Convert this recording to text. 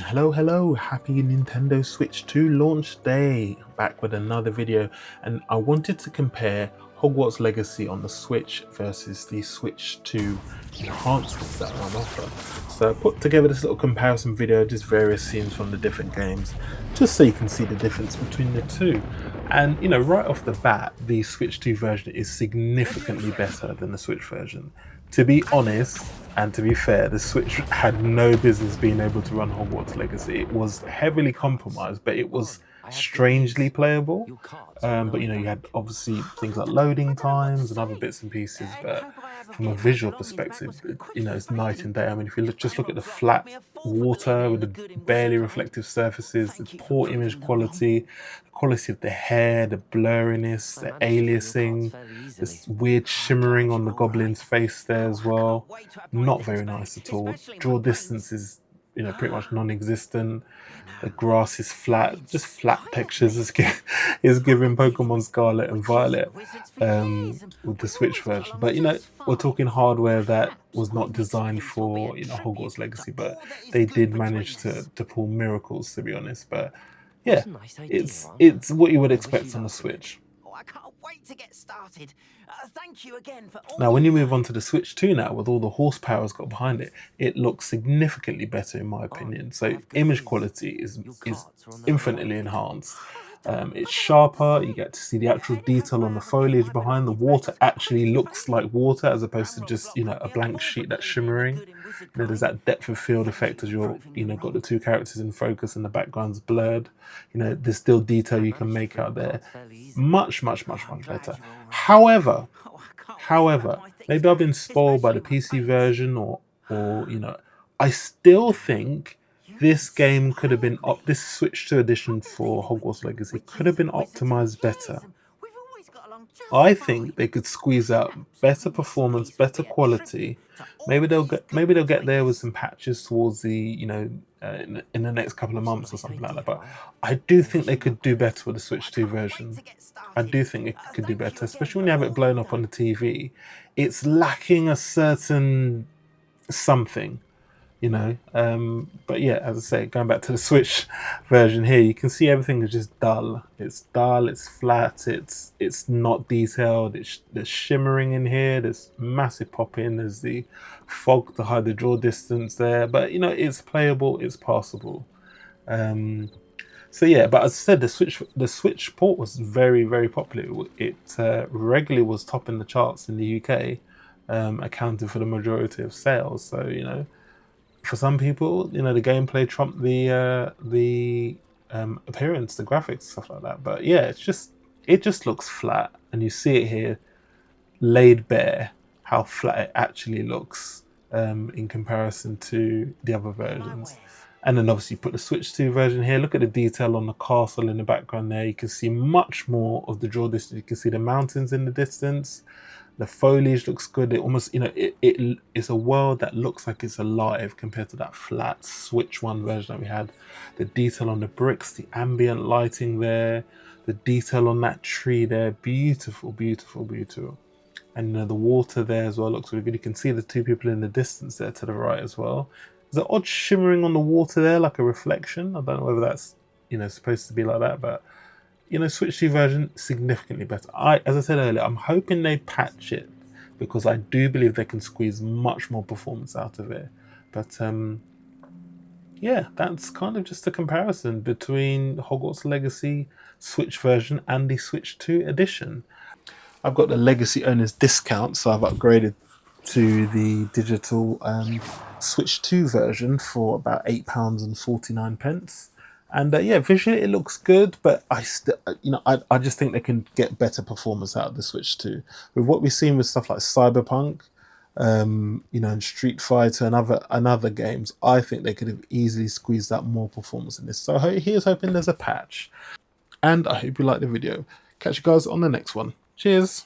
Hello, happy Nintendo Switch 2 launch day. Back with another video, and I wanted to compare Hogwarts Legacy on the Switch versus the Switch 2 enhancements that are on offer. So I put together this little comparison video, just various scenes from the different games, just so you can see the difference between the two. And you know, right off the bat, the Switch 2 version is significantly better than the Switch version. To be honest, and to be fair, the Switch had no business being able to run Hogwarts Legacy. It was heavily compromised, but it was strangely playable. But you know, you had obviously things like loading times and other bits and pieces, but from a visual perspective, you know, it's night and day. I mean, if you just look at the flat water with the barely reflective surfaces, the poor image quality, the quality of the hair, the blurriness, the aliasing, this weird shimmering on the goblin's face there as well. Not very nice at all. Draw distance is, you know, pretty much non-existent. The grass is flat, just flat textures is giving Pokemon Scarlet and Violet with the Switch version. But you know, we're talking hardware that was not designed for, you know, Hogwarts Legacy, but they did manage to pull miracles, to be honest. But yeah, it's what you would expect on the Switch. I can't wait to get started. Thank you again for all. Now, when you move on to the Switch 2 now, with all the horsepower it's got behind it, it looks significantly better in my opinion. So image quality is infinitely enhanced. It's sharper, you get to see the actual detail on the foliage behind. The water actually looks like water as opposed to just, you know, a blank sheet that's shimmering. You know, there's that depth of field effect as you're, you know, got the two characters in focus and the background's blurred. You know, there's still detail you can make out there. Much better. However, maybe I've been spoiled by the PC version or you know, I still think this game could have been this Switch 2 edition for Hogwarts Legacy could have been optimized better. I think they could squeeze out better performance, better quality. Maybe they'll get there with some patches towards the, you know, in the next couple of months or something like that. But I do think they could do better with the Switch 2 version. I do think it could do better, especially when you have it blown up on the TV. It's lacking a certain something, you know. But yeah, as I say, going back to the Switch version here, you can see everything is just dull. It's dull, it's flat, it's not detailed. There's shimmering in here, there's massive pop-in, there's the fog to hide the draw distance there, but you know, it's playable, it's passable. So yeah, but as I said, the Switch port was very popular. It regularly was top in the charts in the UK, accounting for the majority of sales. So you know, for some people, you know, the gameplay trumped the appearance, the graphics, stuff like that. But yeah, it just looks flat, and you see it here, laid bare how flat it actually looks in comparison to the other versions. And then obviously put the Switch 2 version here. Look at the detail on the castle in the background there. You can see much more of the draw distance. You can see the mountains in the distance. The foliage looks good. It almost, you know, it's a world that looks like it's alive compared to that flat Switch 1 version that we had. The detail on the bricks, the ambient lighting there, the detail on that tree there, beautiful. And you know, the water there as well looks really good. You can see the two people in the distance there to the right as well. There's an odd shimmering on the water there, like a reflection. I don't know whether that's, you know, supposed to be like that, but you know, Switch 2 version significantly better. As I said earlier, I'm hoping they patch it because I do believe they can squeeze much more performance out of it. But yeah, that's kind of just a comparison between Hogwarts Legacy Switch version and the Switch 2 edition. I've got the Legacy owner's discount, so I've upgraded to the digital Switch 2 version for about £8.49. And yeah, visually it looks good, but I still, you know, I just think they can get better performance out of the Switch 2. With what we've seen with stuff like Cyberpunk, you know, and Street Fighter and other games, I think they could have easily squeezed out more performance in this. So here's hoping there's a patch. And I hope you like the video. Catch you guys on the next one. Cheers.